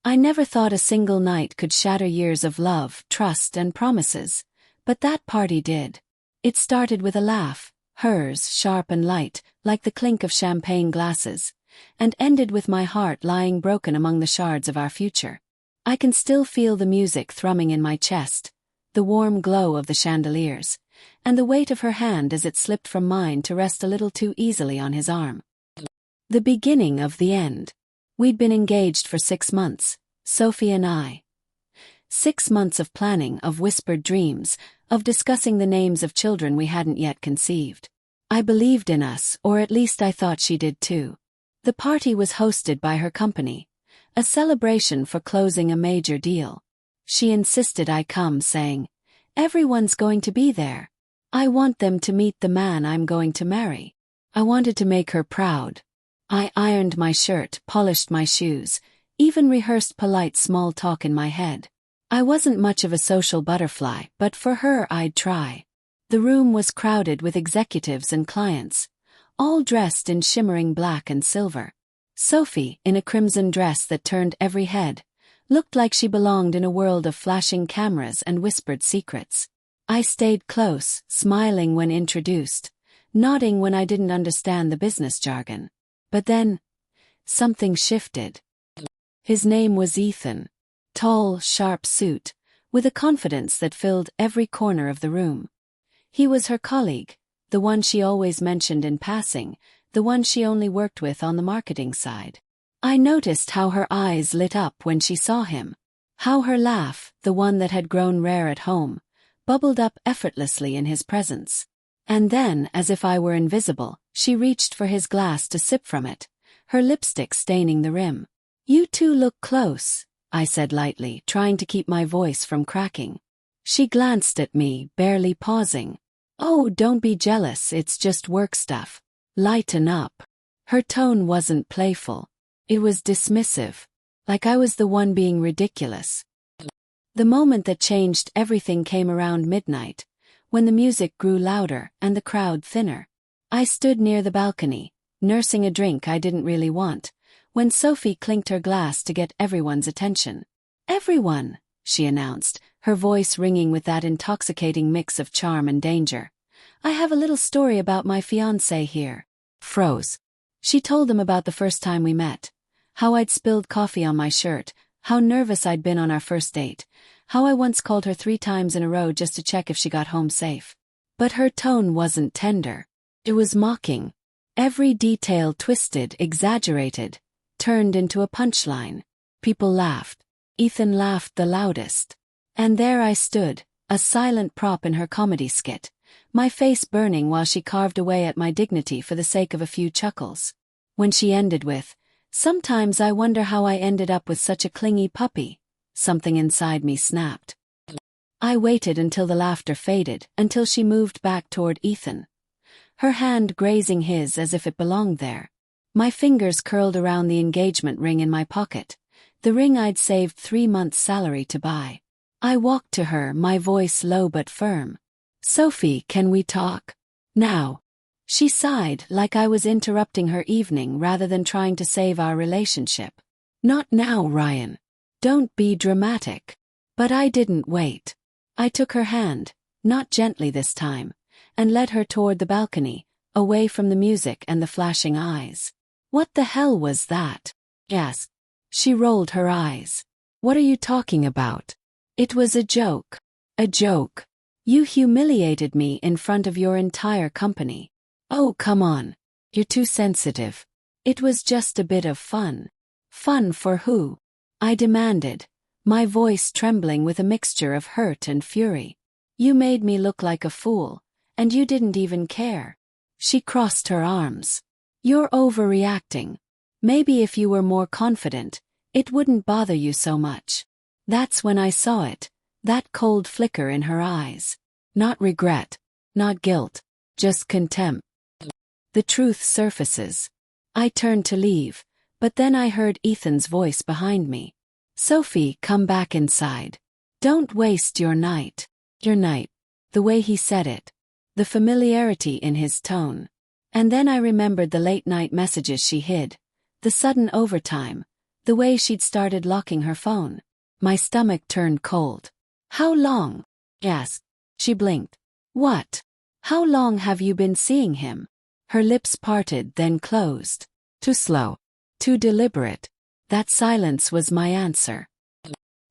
I never thought a single night could shatter years of love, trust, and promises, but that party did. It started with a laugh, hers sharp and light, like the clink of champagne glasses, and ended with my heart lying broken among the shards of our future. I can still feel the music thrumming in my chest, the warm glow of the chandeliers, and the weight of her hand as it slipped from mine to rest a little too easily on his arm. The beginning of the end. We'd been engaged for 6 months, Sophie and I. 6 months of planning, of whispered dreams, of discussing the names of children we hadn't yet conceived. I believed in us, or at least I thought she did too. The party was hosted by her company, a celebration for closing a major deal. She insisted I come, saying, "Everyone's going to be there. I want them to meet the man I'm going to marry." I wanted to make her proud. I ironed my shirt, polished my shoes, even rehearsed polite small talk in my head. I wasn't much of a social butterfly, but for her I'd try. The room was crowded with executives and clients, all dressed in shimmering black and silver. Sophie, in a crimson dress that turned every head, looked like she belonged in a world of flashing cameras and whispered secrets. I stayed close, smiling when introduced, nodding when I didn't understand the business jargon. But then, something shifted. His name was Ethan. Tall, sharp suit, with a confidence that filled every corner of the room. He was her colleague, the one she always mentioned in passing, the one she only worked with on the marketing side. I noticed how her eyes lit up when she saw him, how her laugh, the one that had grown rare at home, bubbled up effortlessly in his presence. And then, as if I were invisible, she reached for his glass to sip from it, her lipstick staining the rim. "You two look close," I said lightly, trying to keep my voice from cracking. She glanced at me, barely pausing. "Oh, don't be jealous, it's just work stuff. Lighten up." Her tone wasn't playful. It was dismissive, like I was the one being ridiculous. The moment that changed everything came around midnight, when the music grew louder and the crowd thinner. I stood near the balcony, nursing a drink I didn't really want, when Sophie clinked her glass to get everyone's attention. "Everyone," she announced, her voice ringing with that intoxicating mix of charm and danger. "I have a little story about my fiancé here." Froze. She told them about the first time we met, how I'd spilled coffee on my shirt, how nervous I'd been on our first date, how I once called her 3 times in a row just to check if she got home safe. But her tone wasn't tender. It was mocking. Every detail twisted, exaggerated, turned into a punchline. People laughed. Ethan laughed the loudest. And there I stood, a silent prop in her comedy skit, my face burning while she carved away at my dignity for the sake of a few chuckles. When she ended with, "Sometimes I wonder how I ended up with such a clingy puppy," something inside me snapped. I waited until the laughter faded, until she moved back toward Ethan, her hand grazing his as if it belonged there. My fingers curled around the engagement ring in my pocket, the ring I'd saved 3 months' salary to buy. I walked to her, my voice low but firm. "Sophie, can we talk? Now?" She sighed, like I was interrupting her evening rather than trying to save our relationship. "Not now, Ryan. Don't be dramatic." But I didn't wait. I took her hand, not gently this time, and led her toward the balcony, away from the music and the flashing eyes. "What the hell was that?" Yes. She rolled her eyes. "What are you talking about?" "It was a joke." "A joke? You humiliated me in front of your entire company." "Oh, come on. You're too sensitive." "It was just a bit of fun." "Fun for who?" I demanded, my voice trembling with a mixture of hurt and fury. "You made me look like a fool, and you didn't even care." She crossed her arms. "You're overreacting. Maybe if you were more confident, it wouldn't bother you so much." That's when I saw it, that cold flicker in her eyes. Not regret, not guilt, just contempt. The truth surfaces. I turned to leave, but then I heard Ethan's voice behind me. "Sophie, come back inside. Don't waste your night." Your night. The way he said it. The familiarity in his tone. And then I remembered the late-night messages she hid, the sudden overtime, The way she'd started locking her phone. My stomach turned cold. How long? Asked. She blinked. What? How long have you been seeing him? Her lips parted, then closed. Too slow. Too deliberate. That silence was my answer.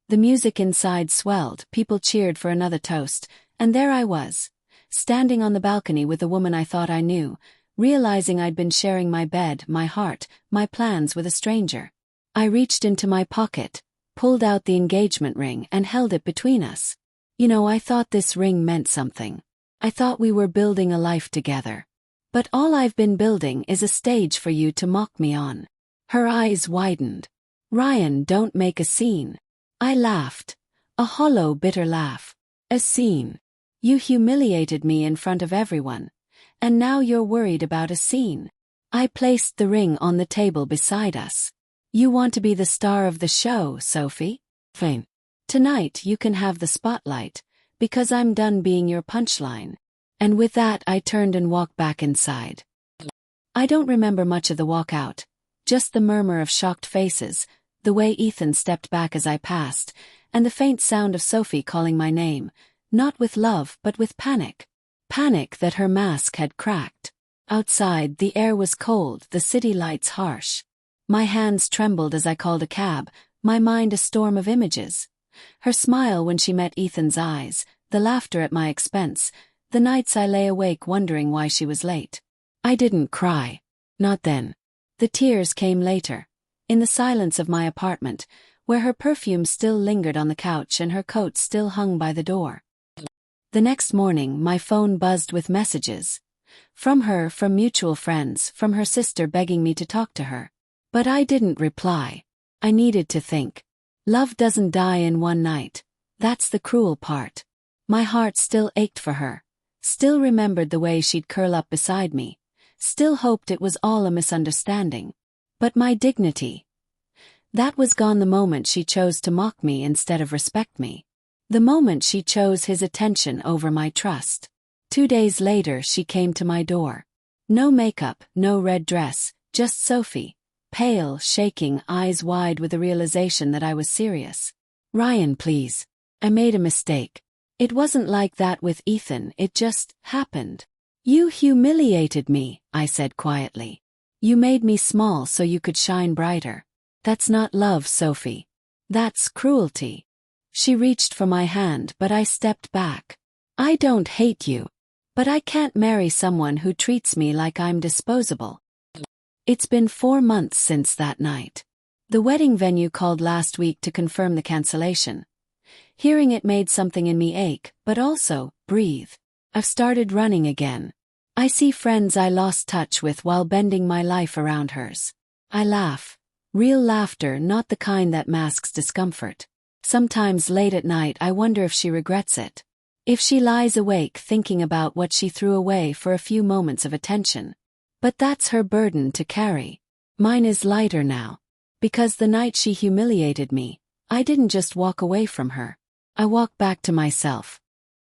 The music inside swelled, people cheered for another toast, and there I was, standing on the balcony with a woman I thought I knew, realizing I'd been sharing my bed, my heart, my plans with a stranger. I reached into my pocket, pulled out the engagement ring and held it between us. You know, I thought this ring meant something. I thought we were building a life together. But all I've been building is a stage for you to mock me on. Her eyes widened. Ryan, don't make a scene. I laughed. A hollow, bitter laugh. A scene. You humiliated me in front of everyone. And now you're worried about a scene. I placed the ring on the table beside us. You want to be the star of the show, Sophie? Fine. Tonight you can have the spotlight, because I'm done being your punchline. And with that I turned and walked back inside. I don't remember much of the walk out, just the murmur of shocked faces, the way Ethan stepped back as I passed, and the faint sound of Sophie calling my name, not with love but with panic. Panic that her mask had cracked. Outside, the air was cold, the city lights harsh. My hands trembled as I called a cab, my mind a storm of images. Her smile when she met Ethan's eyes, the laughter at my expense, the nights I lay awake wondering why she was late. I didn't cry. Not then. The tears came later, in the silence of my apartment, where her perfume still lingered on the couch and her coat still hung by the door. The next morning my phone buzzed with messages. From her, from mutual friends, from her sister begging me to talk to her. But I didn't reply. I needed to think. Love doesn't die in one night. That's the cruel part. My heart still ached for her. Still remembered the way she'd curl up beside me. Still hoped it was all a misunderstanding. But my dignity. That was gone the moment she chose to mock me instead of respect me. The moment she chose his attention over my trust. 2 days later she came to my door. No makeup, no red dress, just Sophie. Pale, shaking, eyes wide with the realization that I was serious. Ryan, please. I made a mistake. It wasn't like that with Ethan, it just happened. You humiliated me, I said quietly. You made me small so you could shine brighter. That's not love, Sophie. That's cruelty. She reached for my hand, but I stepped back. I don't hate you. But I can't marry someone who treats me like I'm disposable. It's been 4 months since that night. The wedding venue called last week to confirm the cancellation. Hearing it made something in me ache, but also breathe. I've started running again. I see friends I lost touch with while bending my life around hers. I laugh. Real laughter, not the kind that masks discomfort. Sometimes late at night I wonder if she regrets it. If she lies awake thinking about what she threw away for a few moments of attention. But that's her burden to carry. Mine is lighter now. Because the night she humiliated me, I didn't just walk away from her. I walked back to myself.